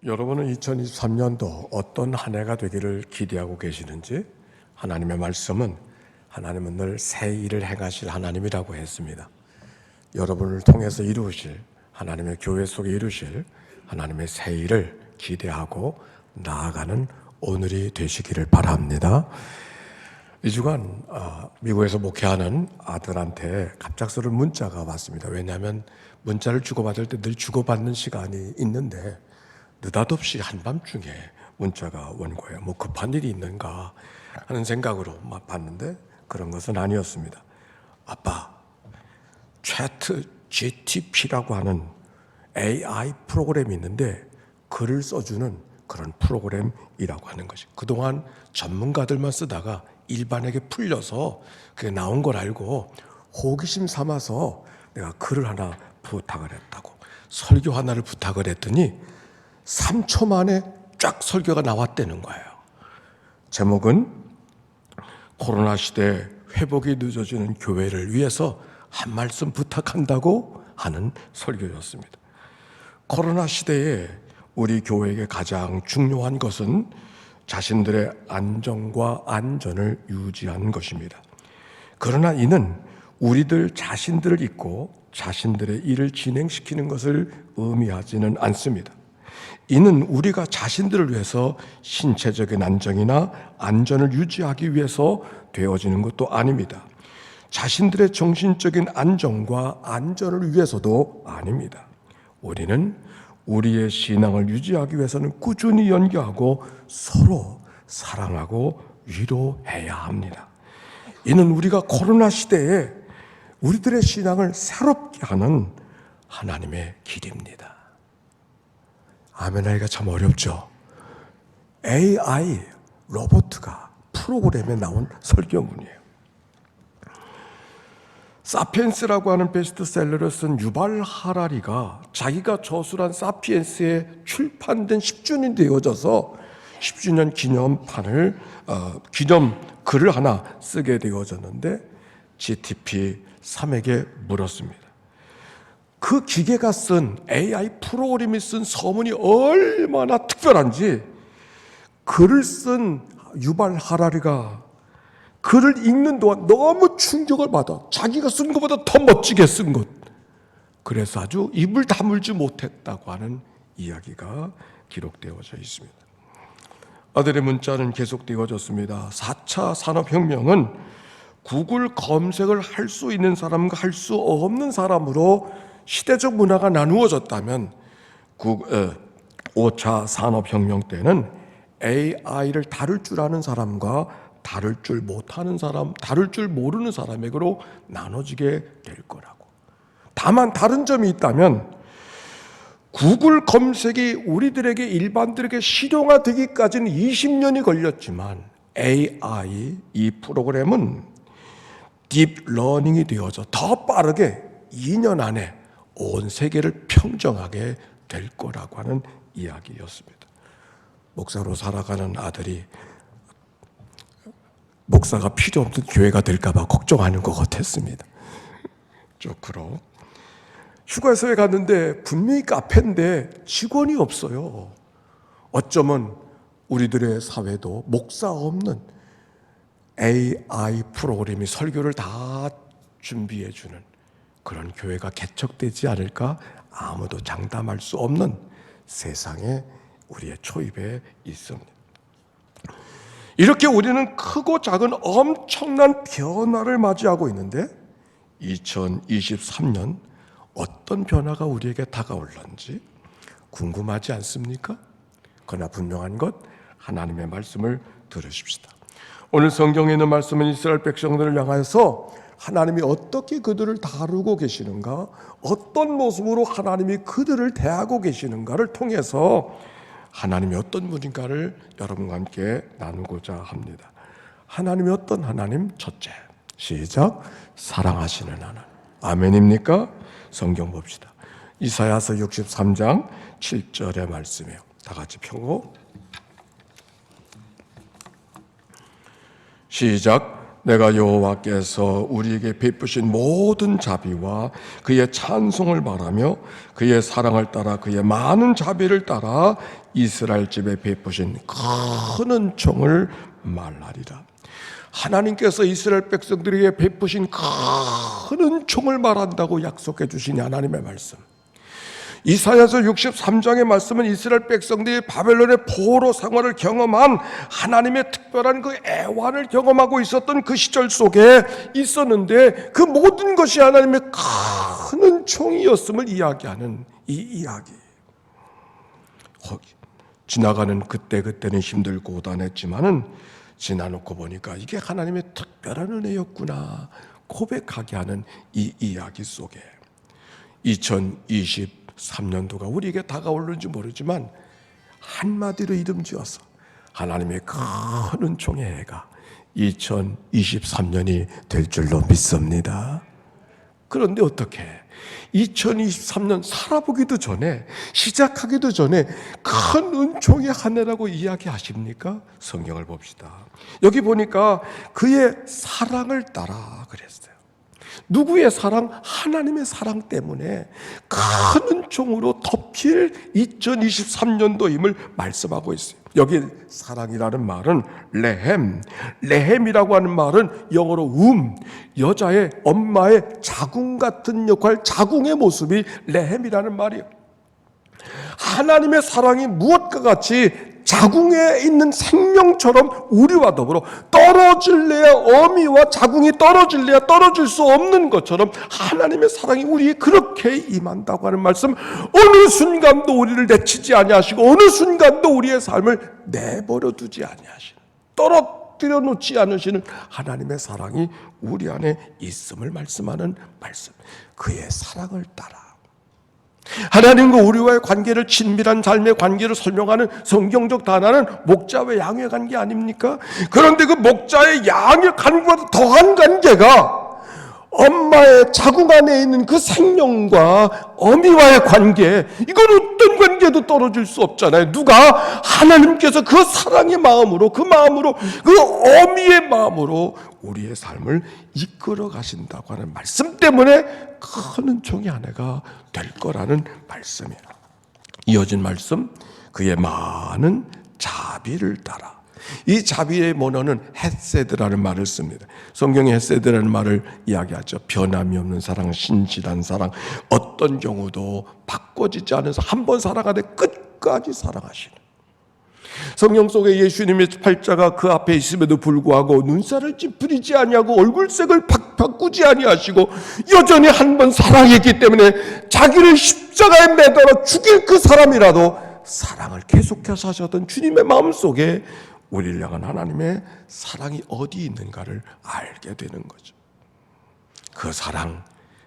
여러분은 2023년도 어떤 한 해가 되기를 기대하고 계시는지? 하나님의 말씀은 하나님은 늘 새 일을 행하실 하나님이라고 했습니다. 여러분을 통해서 이루실 하나님의 교회 속에 이루실 하나님의 새 일을 기대하고 나아가는 오늘이 되시기를 바랍니다. 이 주간 미국에서 목회하는 아들한테 갑작스러운 문자가 왔습니다. 왜냐하면 문자를 주고받을 때 늘 주고받는 시간이 있는데 느닷없이 한밤중에 문자가 온 거예요. 뭐 급한 일이 있는가 하는 생각으로 막 봤는데 그런 것은 아니었습니다. 아빠, 채트 GTP라고 하는 AI 프로그램이 있는데 글을 써주는 그런 프로그램이라고 하는 것이 그동안 전문가들만 쓰다가 일반에게 풀려서 그게 나온 걸 알고 호기심 삼아서 내가 글을 하나 부탁을 했다고 설교 하나를 부탁을 했더니 3초 만에 쫙 설교가 나왔다는 거예요. 제목은 코로나 시대 회복이 늦어지는 교회를 위해서 한 말씀 부탁한다고 하는 설교였습니다. 코로나 시대에 우리 교회에게 가장 중요한 것은 자신들의 안정과 안전을 유지하는 것입니다. 그러나 이는 우리들 자신들을 잊고 자신들의 일을 진행시키는 것을 의미하지는 않습니다. 이는 우리가 자신들을 위해서 신체적인 안정이나 안전을 유지하기 위해서 되어지는 것도 아닙니다. 자신들의 정신적인 안정과 안전을 위해서도 아닙니다. 우리는 우리의 신앙을 유지하기 위해서는 꾸준히 연기하고 서로 사랑하고 위로해야 합니다. 이는 우리가 코로나 시대에 우리들의 신앙을 새롭게 하는 하나님의 길입니다. 아멘 하기가 참 어렵죠. AI 로봇가 프로그램에 나온 설교문이에요. 사피엔스라고 하는 베스트셀러를 쓴 유발 하라리가 자기가 저술한 사피엔스에 출판된 10주년이 되어져서 10주년 기념판을 기념 글을 하나 쓰게 되어졌는데 GTP3에게 물었습니다. 그 기계가 쓴 AI 프로그램이 쓴 서문이 얼마나 특별한지 글을 쓴 유발 하라리가 글을 읽는 동안 너무 충격을 받아. 자기가 쓴 것보다 더 멋지게 쓴 것. 그래서 아주 입을 다물지 못했다고 하는 이야기가 기록되어져 있습니다. 아들의 문자는 계속되어졌습니다. 4차 산업혁명은 구글 검색을 할 수 있는 사람과 할 수 없는 사람으로 시대적 문화가 나누어졌다면 5차 산업혁명 때는 AI를 다룰 줄 아는 사람과 다룰 줄 못하는 사람, 다룰 줄 모르는 사람에게로 나눠지게 될 거라고. 다만 다른 점이 있다면 구글 검색이 우리들에게 일반들에게 실용화되기까지는 20년이 걸렸지만 AI 이 프로그램은 딥러닝이 되어서 더 빠르게 2년 안에 온 세계를 평정하게 될 거라고 하는 이야기였습니다. 목사로 살아가는 아들이 목사가 필요 없는 교회가 될까 봐 걱정하는 것 같았습니다. 쪼크로 휴가소에 갔는데 분명히 카페인데 직원이 없어요. 어쩌면 우리들의 사회도 목사 없는 AI 프로그램이 설교를 다 준비해 주는 그런 교회가 개척되지 않을까 아무도 장담할 수 없는 세상에 우리의 초입에 있습니다. 이렇게 우리는 크고 작은 엄청난 변화를 맞이하고 있는데 2023년 어떤 변화가 우리에게 다가올런지 궁금하지 않습니까? 그러나 분명한 것 하나님의 말씀을 들으십시다. 오늘 성경에 있는 말씀은 이스라엘 백성들을 향해서 하나님이 어떻게 그들을 다루고 계시는가, 어떤 모습으로 하나님이 그들을 대하고 계시는가를 통해서 하나님이 어떤 분인가를 여러분과 함께 나누고자 합니다. 하나님이 어떤 하나님? 첫째, 시작. 사랑하시는 하나님. 아멘입니까? 성경 봅시다. 이사야서 63장 7절의 말씀이에요. 다 같이 펴고 시작. 내가 여호와께서 우리에게 베푸신 모든 자비와 그의 찬송을 말하며 그의 사랑을 따라 그의 많은 자비를 따라 이스라엘 집에 베푸신 큰 은총을 말하리라. 하나님께서 이스라엘 백성들에게 베푸신 큰 은총을 말한다고 약속해 주신 하나님의 말씀. 이사야서 63장의 말씀은 이스라엘 백성들이 바벨론의 포로 생활을 경험한 하나님의 특별한 그 애환을 경험하고 있었던 그 시절 속에 있었는데, 그 모든 것이 하나님의 큰 은총이었음을 이야기하는 이 이야기. 지나가는 그때는 힘들고 고단했지만은 지나놓고 보니까 이게 하나님의 특별한 은혜였구나 고백하게 하는 이 이야기 속에 2023년도가 우리에게 다가오는지 모르지만 한마디로 이름 지어서 하나님의 큰 은총의 해가 2023년이 될 줄로 믿습니다. 그런데 어떻게 2023년 살아보기도 전에, 시작하기도 전에 큰 은총의 한 해라고 이야기하십니까? 성경을 봅시다. 여기 보니까 그의 사랑을 따라 그랬어요. 누구의 사랑? 하나님의 사랑 때문에 큰 은총으로 덮일 2023년도임을 말씀하고 있어요. 여기 사랑이라는 말은 레헴이라고 하는 말은 영어로 여자의 엄마의 자궁 같은 역할, 자궁의 모습이 레헴이라는 말이에요. 하나님의 사랑이 무엇과 같이 자궁에 있는 생명처럼 우리와 더불어 떨어질래야, 어미와 자궁이 떨어질래야 떨어질 수 없는 것처럼 하나님의 사랑이 우리에 그렇게 임한다고 하는 말씀. 어느 순간도 우리를 내치지 아니하시고 어느 순간도 우리의 삶을 내버려 두지 아니하시는, 떨어뜨려 놓지 않으시는 하나님의 사랑이 우리 안에 있음을 말씀하는 말씀. 그의 사랑을 따라 하나님과 우리와의 관계를, 친밀한 삶의 관계를 설명하는 성경적 단어는 목자와 양의 관계 아닙니까? 그런데 그 목자의 양의 관계보다 더한 관계가 엄마의 자궁 안에 있는 그 생명과 어미와의 관계, 이건 어떤 관계도 떨어질 수 없잖아요. 누가? 하나님께서 그 사랑의 마음으로, 그 어미의 마음으로 우리의 삶을 이끌어 가신다고 하는 말씀 때문에 큰 은총의 한 해가 될 거라는 말씀이에요. 이어진 말씀, 그의 많은 자비를 따라. 이 자비의 원어는 헤세드라는 말을 씁니다. 성경에 헤세드라는 말을 이야기하죠. 변함이 없는 사랑, 신실한 사랑, 어떤 경우도 바꿔지지 않은 사랑, 한 번 사랑하되 끝까지 사랑하시는. 성경 속에 예수님의 팔자가 그 앞에 있음에도 불구하고 눈살을 찌푸리지 아니하고 얼굴색을 바꾸지 아니하시고 여전히 한 번 사랑했기 때문에 자기를 십자가에 매달아 죽일 그 사람이라도 사랑을 계속해서 하셨던 주님의 마음속에 우리를 향한 하나님의 사랑이 어디 있는가를 알게 되는 거죠. 그 사랑,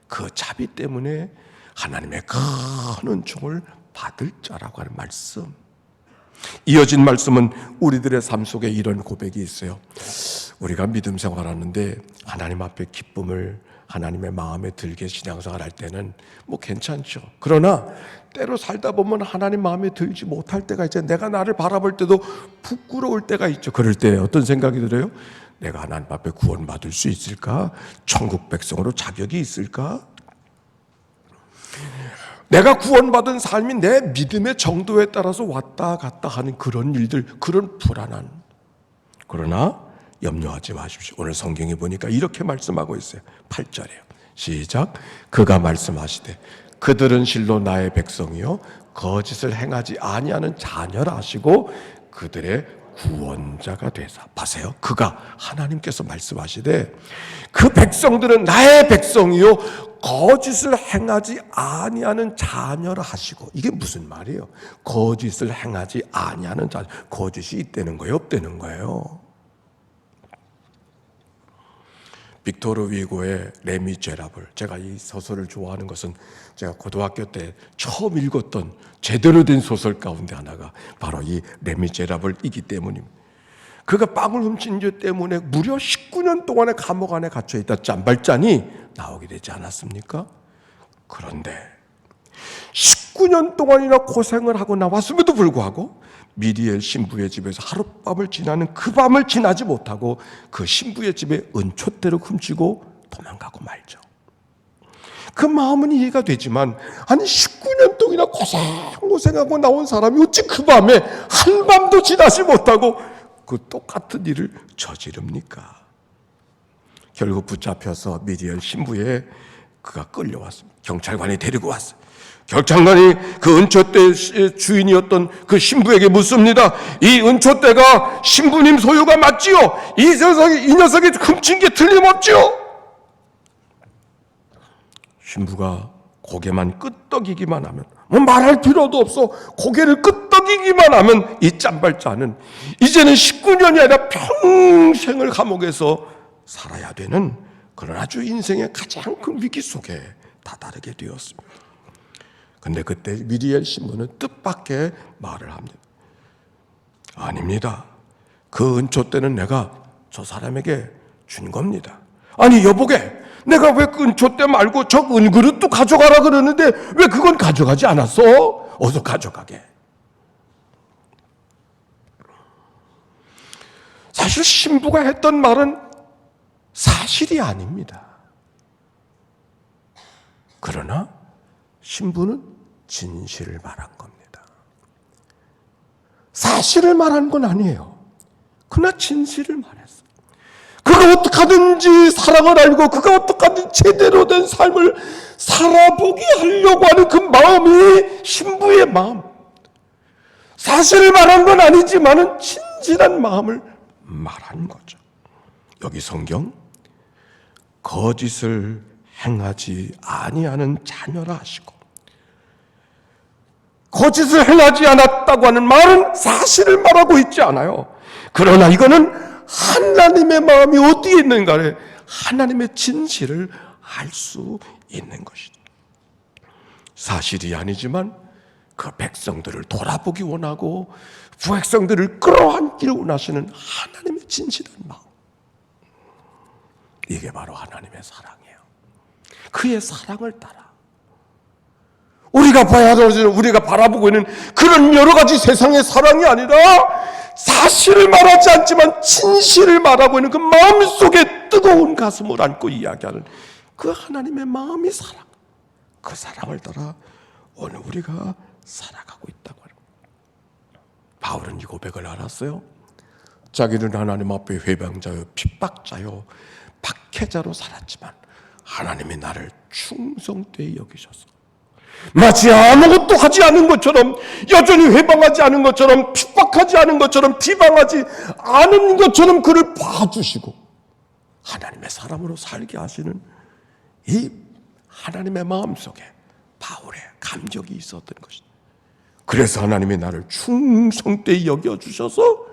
그 자비 때문에 하나님의 큰 은총을 받을 자라고 하는 말씀. 이어진 말씀은 우리들의 삶 속에 이런 고백이 있어요. 우리가 믿음 생활하는데 하나님 앞에 기쁨을 하나님의 마음에 들게 신앙생활 할 때는 뭐 괜찮죠. 그러나 때로 살다 보면 하나님 마음에 들지 못할 때가 있죠. 내가 나를 바라볼 때도 부끄러울 때가 있죠. 그럴 때 어떤 생각이 들어요? 내가 하나님 앞에 구원받을 수 있을까? 천국 백성으로 자격이 있을까? 내가 구원받은 삶이 내 믿음의 정도에 따라서 왔다 갔다 하는 그런 일들, 그런 불안한. 그러나 염려하지 마십시오. 오늘 성경에 보니까 이렇게 말씀하고 있어요. 8절이에요. 시작. 그가 말씀하시되 그들은 실로 나의 백성이요 거짓을 행하지 아니하는 자녀라 하시고 그들의 구원자가 되사. 보세요. 그가, 하나님께서 말씀하시되 그 백성들은 나의 백성이요 거짓을 행하지 아니하는 자녀라 하시고. 이게 무슨 말이에요? 거짓을 행하지 아니하는 자녀. 거짓이 있다는 거예요, 없다는 거예요? 빅토르 위고의 레미제라블. 제가 이 소설을 좋아하는 것은 제가 고등학교 때 처음 읽었던 제대로 된 소설 가운데 하나가 바로 이 레미제라블이기 때문입니다. 그가 빵을 훔친 죄 때문에 무려 19년 동안의 감옥 안에 갇혀있다 짠발짠이 나오게 되지 않았습니까? 그런데 19년 동안이나 고생을 하고 나왔음에도 불구하고 미리엘 신부의 집에서 하룻밤을 지나는 그 밤을 지나지 못하고 그 신부의 집에 은촛대를 훔치고 도망가고 말죠. 그 마음은 이해가 되지만 아니 19년 동안이나 고생하고 나온 사람이 어찌 그 밤에 한밤도 지나지 못하고 그 똑같은 일을 저지릅니까? 결국 붙잡혀서 미리엘 신부에 그가 끌려왔습니다. 경찰관이 데리고 왔어요. 경찰관이 그 은촛대 주인이었던 그 신부에게 묻습니다. 이 은촛대가 신부님 소유가 맞지요? 이 녀석이 훔친 게 틀림없지요? 신부가 고개만 끄덕이기만 하면, 뭐 말할 필요도 없어. 고개를 끄덕이기만 하면 이 짬발자는 이제는 19년이 아니라 평생을 감옥에서 살아야 되는 그런 아주 인생의 가장 큰 위기 속에 다다르게 되었습니다. 근데 그때 미리엘 신부는 뜻밖의 말을 합니다. 아닙니다. 그 은촛대는 내가 저 사람에게 준 겁니다. 아니 여보게, 내가 왜 그 은촛대 말고 저 은그릇도 가져가라 그러는데 왜 그건 가져가지 않았어? 어서 가져가게. 사실 신부가 했던 말은 사실이 아닙니다. 그러나 신부는 진실을 말한 겁니다. 사실을 말한 건 아니에요. 그러나 진실을 말했어요. 그가 어떡하든지 사랑을 알고 그가 어떡하든지 제대로 된 삶을 살아보게 하려고 하는 그 마음이 신부의 마음. 사실을 말한 건 아니지만은 진실한 마음을 말한 거죠. 여기 성경 거짓을 행하지 아니하는 자녀라 하시고 거짓을 행하지 않았다고 하는 말은 사실을 말하고 있지 않아요. 그러나 이거는 하나님의 마음이 어디에 있는가를 하나님의 진실을 알 수 있는 것이죠. 사실이 아니지만 그 백성들을 돌아보기 원하고 부백성들을 끌어안기를 원하시는 하나님의 진실한 마음. 이게 바로 하나님의 사랑이에요. 그의 사랑을 따라 우리가 바라보고 있는 그런 여러 가지 세상의 사랑이 아니라 사실을 말하지 않지만 진실을 말하고 있는 그 마음속에 뜨거운 가슴을 안고 이야기하는 그 하나님의 마음이 사랑. 그 사랑을 따라 오늘 우리가 살아가고 있다고 합니다. 바울은 이 고백을 알았어요. 자기는 하나님 앞에 회방자요 핍박자요 박해자로 살았지만 하나님이 나를 충성되이 여기셔서 마치 아무것도 하지 않은 것처럼, 여전히 회방하지 않은 것처럼, 핍박하지 않은 것처럼, 비방하지 않은 것처럼 그를 봐주시고 하나님의 사람으로 살게 하시는 이 하나님의 마음속에 바울의 감격이 있었던 것이다. 그래서 하나님이 나를 충성되이 여겨주셔서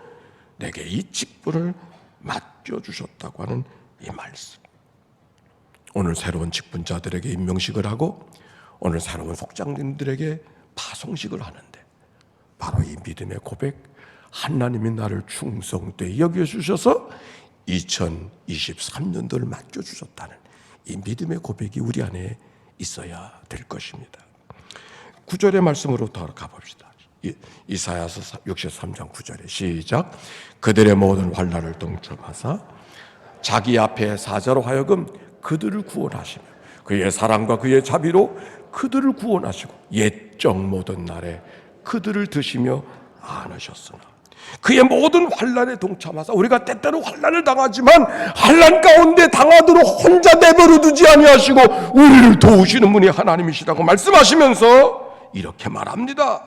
내게 이 직분을 맡겨주셨다고 하는 이 말씀. 오늘 새로운 직분자들에게 임명식을 하고 오늘 새로운 속장님들에게 파송식을 하는데 바로 이 믿음의 고백, 하나님이 나를 충성되이 여겨주셔서 2023년도를 맡겨주셨다는 이 믿음의 고백이 우리 안에 있어야 될 것입니다. 9절의 말씀으로 더 가봅시다. 이사야서 63장 9절에 시작. 그들의 모든 환난을 동참하사 자기 앞에 사자로 하여금 그들을 구원하시며 그의 사랑과 그의 자비로 그들을 구원하시고 옛적 모든 날에 그들을 드시며 안으셨으나 그의 모든 환난에 동참하사 우리가 때때로 환난을 당하지만 환난 가운데 당하도록 혼자 내버려 두지 아니하시고 우리를 도우시는 분이 하나님이시라고 말씀하시면서 이렇게 말합니다.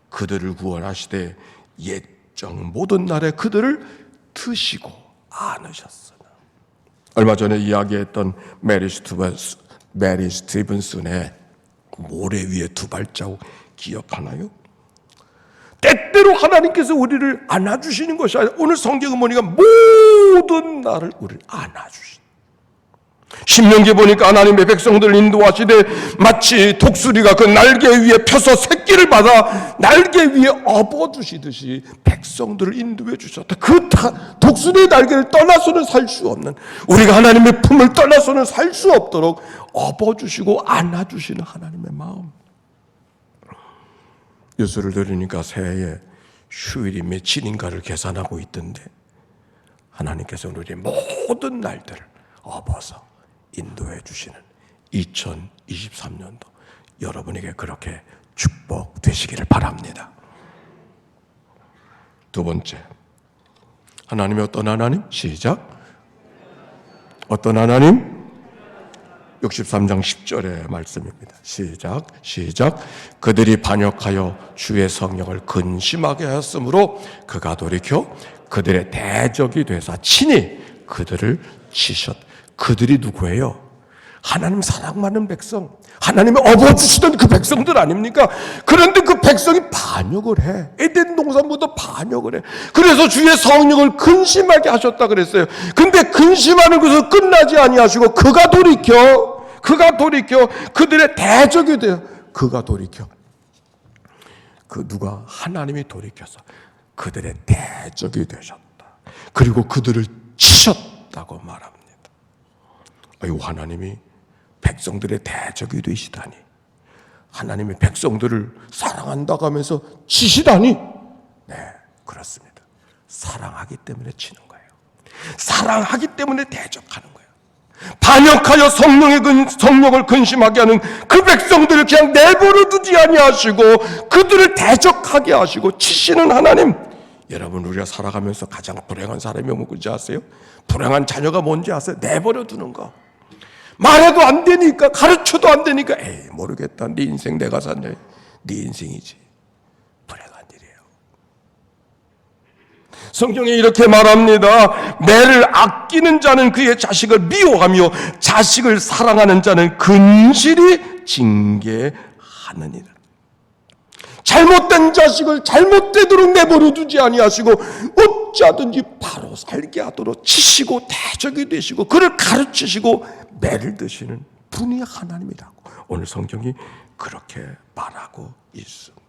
그들을 구원하시되 옛적 모든 날에 그들을 드시고 안으셨으나. 얼마 전에 이야기했던 메리 스티븐슨의 모래 위에 두 발자국 기억하나요? 때때로 하나님께서 우리를 안아주시는 것이 아니라 오늘 성경은 보니까 모든 날을 우리를 안아주신. 신명기 보니까 하나님의 백성들을 인도하시되 마치 독수리가 그 날개 위에 펴서 새끼를 받아 날개 위에 업어주시듯이 백성들을 인도해 주셨다. 그 독수리의 날개를 떠나서는 살 수 없는, 우리가 하나님의 품을 떠나서는 살 수 없도록 업어주시고 안아주시는 하나님의 마음. 뉴스를 들으니까 새해에 휴일이 며칠인가를 계산하고 있던데 하나님께서 우리의 모든 날들을 업어서 인도해 주시는 2023년도 여러분에게 그렇게 축복되시기를 바랍니다. 두 번째, 하나님이 어떤 하나님? 시작. 어떤 하나님? 63장 10절의 말씀입니다. 시작. 그들이 반역하여 주의 성령을 근심하게 하였으므로 그가 돌이켜 그들의 대적이 되사 친히 그들을 치셨. 그들이 누구예요? 하나님 사랑 많은 백성, 하나님이 업어주시던 그 백성들 아닙니까? 그런데 그 백성이 반역을 해. 에덴 동산부터 반역을 해. 그래서 주의 성령을 근심하게 하셨다 그랬어요. 근데 근심하는 것을 끝나지 아니하시고 그가 돌이켜 그들의 대적이 돼요. 그가 돌이켜. 그 누가? 하나님이 돌이켜서 그들의 대적이 되셨다. 그리고 그들을 치셨다고 말합니다. 아유, 하나님이 백성들의 대적이 되시다니, 하나님이 백성들을 사랑한다고 하면서 치시다니. 네, 그렇습니다. 사랑하기 때문에 치는 거예요. 사랑하기 때문에 대적하는 거예요. 반역하여 성령을 근심하게 하는 그 백성들을 그냥 내버려 두지 아니하시고 그들을 대적하게 하시고 치시는 하나님. 여러분, 우리가 살아가면서 가장 불행한 사람이 뭔지 아세요? 불행한 자녀가 뭔지 아세요? 내버려 두는 거. 말해도 안 되니까, 가르쳐도 안 되니까, 에이 모르겠다, 네 인생 내가 산다. 네 인생이지. 불행한 일이에요. 성경에 이렇게 말합니다. 매를 아끼는 자는 그의 자식을 미워하며 자식을 사랑하는 자는 근실히 징계하느니라. 잘못된 자식을 잘못되도록 내버려 두지 아니하시고 어찌하든지 바로 살게 하도록 치시고 대적이 되시고 그를 가르치시고 매를 드시는 분이 하나님이라고 오늘 성경이 그렇게 말하고 있습니다.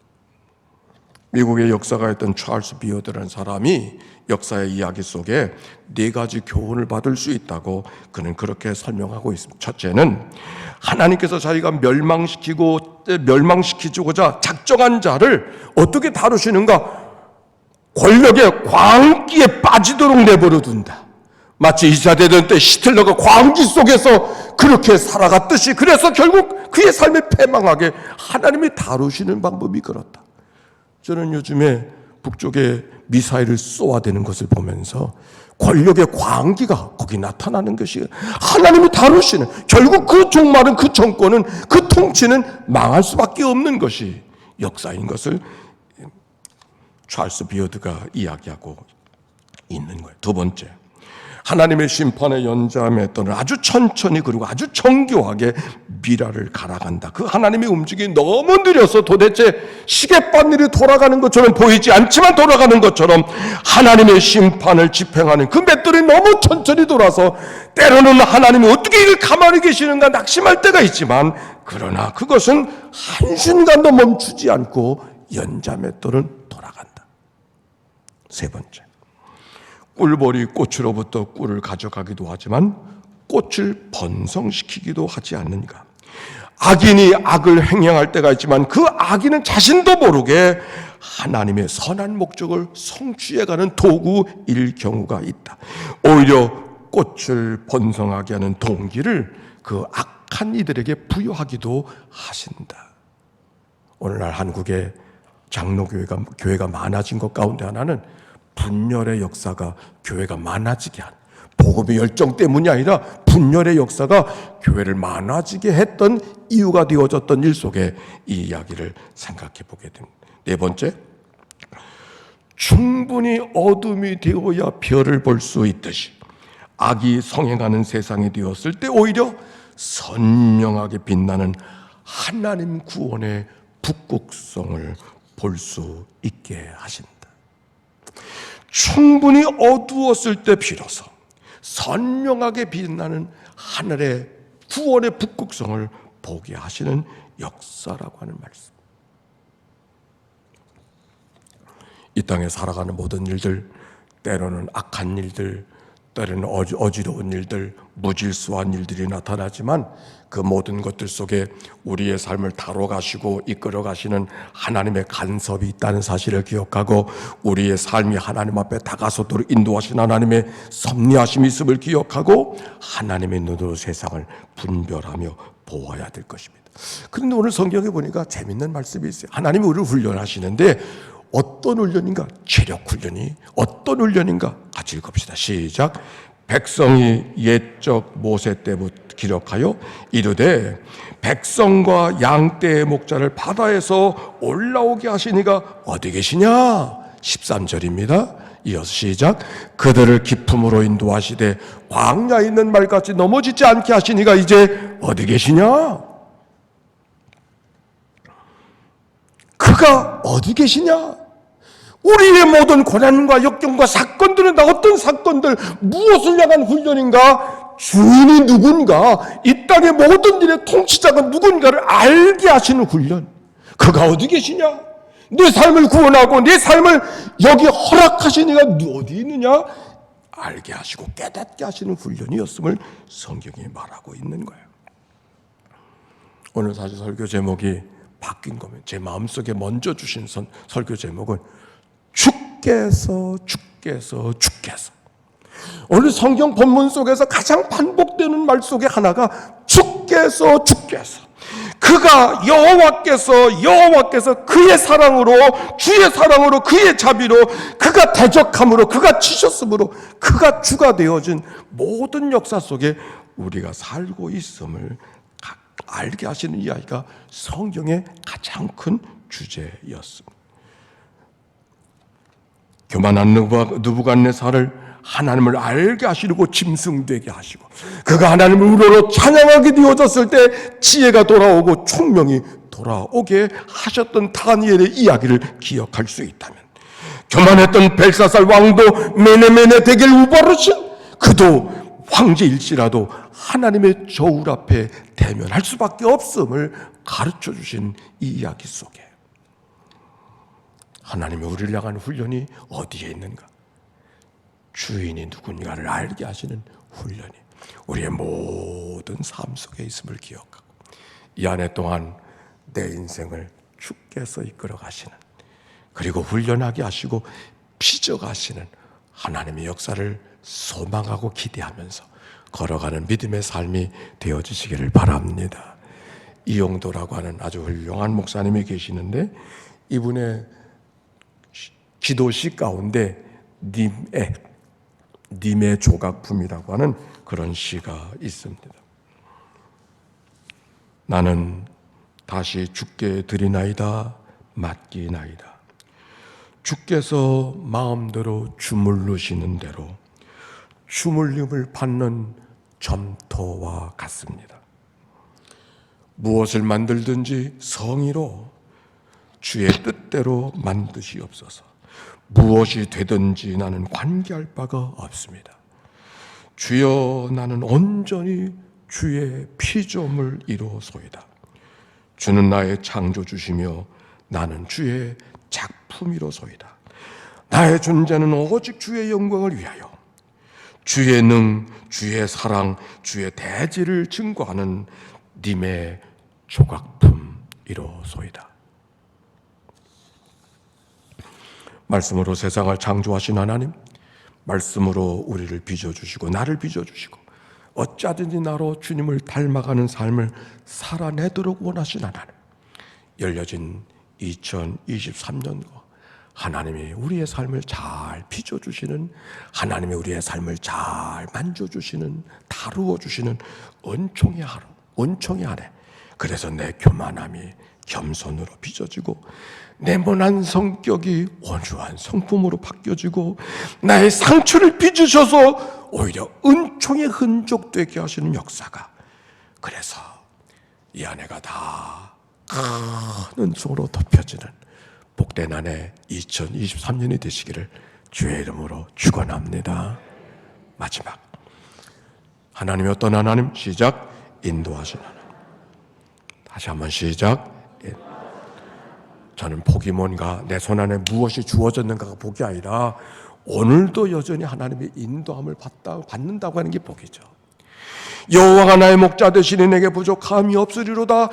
미국의 역사가였던 찰스 비어드라는 사람이 역사의 이야기 속에 네 가지 교훈을 받을 수 있다고 그는 그렇게 설명하고 있습니다. 첫째는 하나님께서 자기가 멸망시키고자 작정한 자를 어떻게 다루시는가? 권력의 광기에 빠지도록 내버려 둔다. 마치 2차 대전 때 히틀러가 광기 속에서 그렇게 살아갔듯이, 그래서 결국 그의 삶이 패망하게 하나님이 다루시는 방법이 그렇다. 저는 요즘에 북쪽에 미사일을 쏘아대는 것을 보면서 권력의 광기가 거기 나타나는 것이 하나님이 다루시는, 결국 그 종말은, 그 정권은, 그 통치는 망할 수밖에 없는 것이 역사인 것을 찰스 비어드가 이야기하고 있는 거예요. 두 번째, 하나님의 심판의 연장에 떠는 아주 천천히 그리고 아주 정교하게 미라를 갈아간다. 그 하나님의 움직임이 너무 느려서 도대체 시계바늘이 돌아가는 것처럼 보이지 않지만 돌아가는 것처럼 하나님의 심판을 집행하는 그 맷돌이 너무 천천히 돌아서 때로는 하나님이 어떻게 이걸 가만히 계시는가 낙심할 때가 있지만, 그러나 그것은 한순간도 멈추지 않고 연자맷돌은 돌아간다. 세 번째, 꿀벌이 꽃으로부터 꿀을 가져가기도 하지만 꽃을 번성시키기도 하지 않는가. 악인이 악을 행행할 때가 있지만 그 악인은 자신도 모르게 하나님의 선한 목적을 성취해가는 도구일 경우가 있다. 오히려 꽃을 번성하게 하는 동기를 그 악한 이들에게 부여하기도 하신다. 오늘날 한국의 장로교회가 많아진 것 가운데 하나는 분열의 역사가 교회가 많아지게 한, 복음의 열정 때문이 아니라 분열의 역사가 교회를 많아지게 했던 이유가 되어졌던 일 속에 이 이야기를 생각해 보게 됩니다. 네 번째, 충분히 어둠이 되어야 별을 볼 수 있듯이 악이 성행하는 세상이 되었을 때 오히려 선명하게 빛나는 하나님 구원의 북극성을 볼 수 있게 하신다. 충분히 어두웠을 때 비로소 선명하게 빛나는 하늘의 구원의 북극성을 보게 하시는 역사라고 하는 말씀. 이 땅에 살아가는 모든 일들, 때로는 악한 일들, 때로는 어지러운 일들, 무질서한 일들이 나타나지만 그 모든 것들 속에 우리의 삶을 다뤄가시고 이끌어가시는 하나님의 간섭이 있다는 사실을 기억하고 우리의 삶이 하나님 앞에 다가서도록 인도하신 하나님의 섭리하심이 있음을 기억하고 하나님의 눈으로 세상을 분별하며 보아야 될 것입니다. 그런데 오늘 성경에 보니까 재밌는 말씀이 있어요. 하나님이 우리를 훈련하시는데 어떤 훈련인가? 체력 훈련이 어떤 훈련인가? 같이 읽읍시다. 시작. 백성이 옛적 모세 때부터 기록하여 이르되 백성과 양떼의 목자를 바다에서 올라오게 하시니가 어디 계시냐? 13절입니다. 이어서 시작. 그들을 기품으로 인도하시되 광야에 있는 말같이 넘어지지 않게 하시니가 이제 어디 계시냐? 그가 어디 계시냐? 우리의 모든 고난과 역경과 사건들은 다 어떤 사건들, 무엇을 향한 훈련인가? 주인이 누군가, 이 땅의 모든 일의 통치자가 누군가를 알게 하시는 훈련. 그가 어디 계시냐? 내 삶을 구원하고 내 삶을 여기 허락하신 이가 어디 있느냐? 알게 하시고 깨닫게 하시는 훈련이었음을 성경이 말하고 있는 거예요. 오늘 사실 설교 제목이 바뀐 거면 제 마음속에 먼저 주신 설교 제목은 주께서 오늘 성경 본문 속에서 가장 반복되는 말 속에 하나가 주께서 그가 여호와께서 그의 사랑으로 주의 사랑으로 그의 자비로 그가 대적함으로 그가 치셨으므로 그가 주가 되어진 모든 역사 속에 우리가 살고 있음을 알게 하시는 이야기가 성경의 가장 큰 주제였습니다. 교만한 느부갓네살을 하나님을 알게 하시려고 짐승되게 하시고 그가 하나님을 우러러 찬양하게 되어졌을 때 지혜가 돌아오고 총명이 돌아오게 하셨던 다니엘의 이야기를 기억할 수 있다면 교만했던 벨사살 왕도 메네메네 데겔 우바르신 그도 황제일지라도 하나님의 저울 앞에 대면할 수밖에 없음을 가르쳐 주신 이 이야기 속에 하나님이 우리를 향한 훈련이 어디에 있는가? 주인이 누군가를 알게 하시는 훈련이 우리의 모든 삶 속에 있음을 기억하고 이 한 해 동안 내 인생을 주께서 이끌어 가시는 그리고 훈련하게 하시고 빚어가시는 하나님의 역사를 소망하고 기대하면서 걸어가는 믿음의 삶이 되어지시기를 바랍니다. 이용도라고 하는 아주 훌륭한 목사님이 계시는데 이분의 기도시 가운데 님의 조각품이라고 하는 그런 시가 있습니다. 나는 다시 주께 드리나이다 맡기나이다. 주께서 마음대로 주물르시는 대로 주물림을 받는 점토와 같습니다. 무엇을 만들든지 성의로 주의 뜻대로 만드시옵소서. 무엇이 되든지 나는 관계할 바가 없습니다. 주여 나는 온전히 주의 피조물 이로소이다. 주는 나의 창조주시며 나는 주의 작품이로소이다. 나의 존재는 오직 주의 영광을 위하여 주의 능, 주의 사랑, 주의 대지를 증거하는 님의 조각품이로소이다. 말씀으로 세상을 창조하신 하나님, 말씀으로 우리를 빚어주시고 나를 빚어주시고 어찌하든지 나로 주님을 닮아가는 삶을 살아내도록 원하신 하나님, 열려진 2023년과 하나님이 우리의 삶을 잘 빚어주시는, 하나님이 우리의 삶을 잘 만져주시는, 다루어주시는 은총의 하루, 은총의 한 해. 그래서 내 교만함이 겸손으로 빚어지고 내 모난 성격이 온유한 성품으로 바뀌어지고 나의 상처를 빚으셔서 오히려 은총의 흔적 되게 하시는 역사가, 그래서 이 한 해가 다 큰 은총으로 덮여지는 복된 한 해 2023년이 되시기를 주의 이름으로 축원합니다. 마지막, 하나님이 어떤 하나님? 시작. 인도하시는 하나님. 다시 한번 시작. 저는 복이 뭔가, 내 손 안에 무엇이 주어졌는가가 복이 아니라 오늘도 여전히 하나님의 인도함을 받는다고 하는 게 복이죠. 여호와가 나의 목자 되시니 내게 부족함이 없으리로다.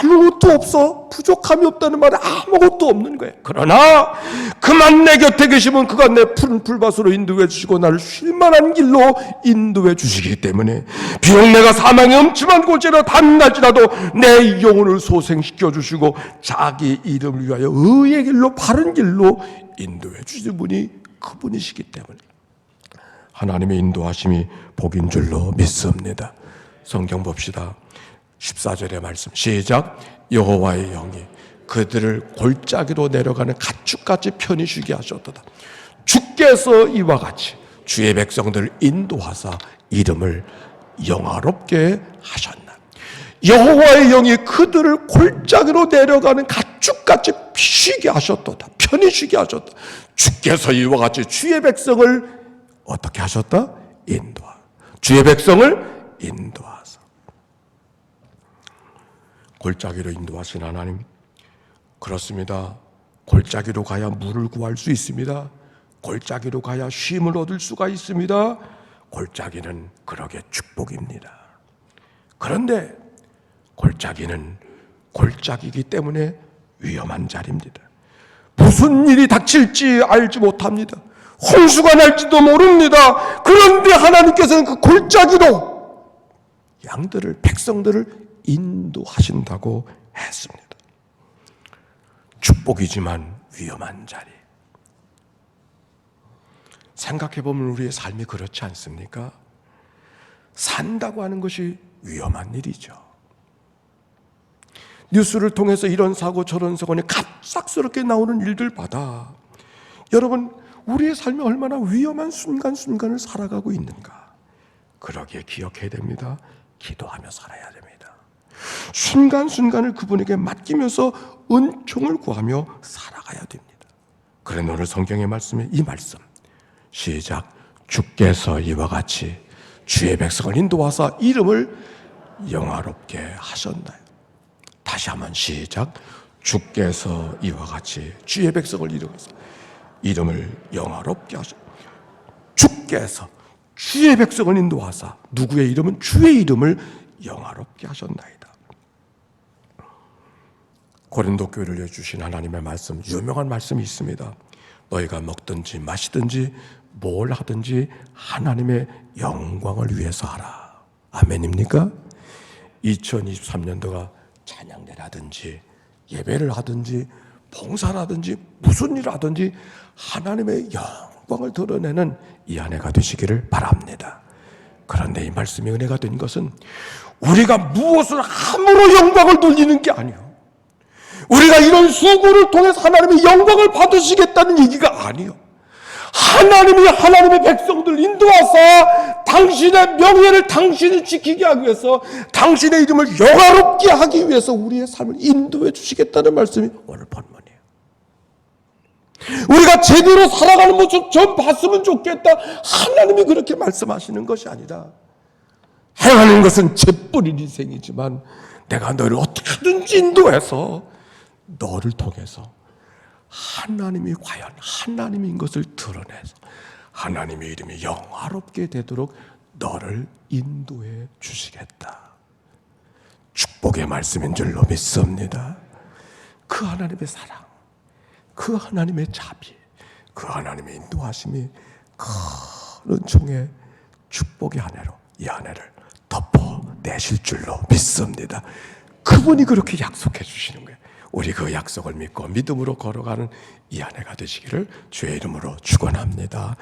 아무것도 없어. 부족함이 없다는 말은 아무것도 없는 거예요. 그러나 그만 내 곁에 계시면 그가 내 푸른 풀밭으로 인도해 주시고 나를 쉴만한 길로 인도해 주시기 때문에 비록 내가 사망의 음침한 곳이라 담날지라도 내 영혼을 소생시켜 주시고 자기 이름을 위하여 의의 길로 바른 길로 인도해 주시는 분이 그분이시기 때문에 하나님의 인도하심이 복인 줄로 믿습니다. 성경 봅시다. 14절의 말씀 시작. 여호와의 영이 그들을 골짜기로 내려가는 가축같이 편히 쉬게 하셨도다. 주께서 이와 같이 주의 백성들을 인도하사 이름을 영화롭게 하셨나. 여호와의 영이 그들을 골짜기로 내려가는 가축같이 쉬게 하셨도다. 편히 쉬게 하셨다. 주께서 이와 같이 주의 백성을 어떻게 하셨다? 인도하. 주의 백성을 인도하사. 골짜기로 인도하신 하나님. 그렇습니다. 골짜기로 가야 물을 구할 수 있습니다. 골짜기로 가야 쉼을 얻을 수가 있습니다. 골짜기는 그러게 축복입니다. 그런데 골짜기는 골짜기이기 때문에 위험한 자리입니다. 무슨 일이 닥칠지 알지 못합니다. 홍수가 날지도 모릅니다. 그런데 하나님께서는 그 골짜기로 양들을, 백성들을 인도하신다고 했습니다. 축복이지만 위험한 자리. 생각해보면 우리의 삶이 그렇지 않습니까? 산다고 하는 것이 위험한 일이죠. 뉴스를 통해서 이런 사고 저런 사고는 갑작스럽게 나오는 일들마다 여러분 우리의 삶이 얼마나 위험한 순간순간을 살아가고 있는가 그러기에 기억해야 됩니다. 기도하며 살아야 됩니다. 순간순간을 그분에게 맡기면서 은총을 구하며 살아가야 됩니다. 그런데 오늘 성경의 말씀에 이 말씀 시작. 주께서 이와 같이 주의 백성을 인도하사 이름을 영화롭게 하셨나요? 다시 한번 시작. 주께서 이와 같이 주의 백성을 인도하사 이름을 영화롭게 하셨. 주께서 주의 백성을 인도하사 누구의 이름은 주의 이름을 영화롭게 하셨나이다. 고린도 교회를 주신 하나님의 말씀, 유명한 말씀이 있습니다. 너희가 먹든지 마시든지 뭘 하든지 하나님의 영광을 위해서 하라. 아멘입니까? 2023년도가 찬양을 하든지 예배를 하든지 봉사를 하든지 무슨 일을 하든지 하나님의 영광을 드러내는 이 한 해가 되시기를 바랍니다. 그런데 이 말씀이 은혜가 된 것은 우리가 무엇을 함으로 영광을 돌리는 게 아니요, 우리가 이런 수고를 통해서 하나님의 영광을 받으시겠다는 얘기가 아니요, 하나님이 하나님의 백성들 인도하사 당신의 명예를 당신이 지키게 하기 위해서 당신의 이름을 영화롭게 하기 위해서 우리의 삶을 인도해 주시겠다는 말씀이 오늘 본문이에요. 우리가 제대로 살아가는 모습 좀 봤으면 좋겠다, 하나님이 그렇게 말씀하시는 것이 아니라 행하는 것은 재뿌린 인생이지만 내가 너를 어떻게든지 인도해서 너를 통해서 하나님이 과연 하나님인 것을 드러내서 하나님의 이름이 영화롭게 되도록 너를 인도해 주시겠다. 축복의 말씀인 줄로 믿습니다. 그 하나님의 사랑, 그 하나님의 자비, 그 하나님의 인도하심이 큰 은총의 축복의 한 해로 이 한 해를 덮어내실 줄로 믿습니다. 그분이 그렇게 약속해 주시는 거예요. 우리 그 약속을 믿고 믿음으로 걸어가는 이 한 해가 되시기를 주의 이름으로 축원합니다.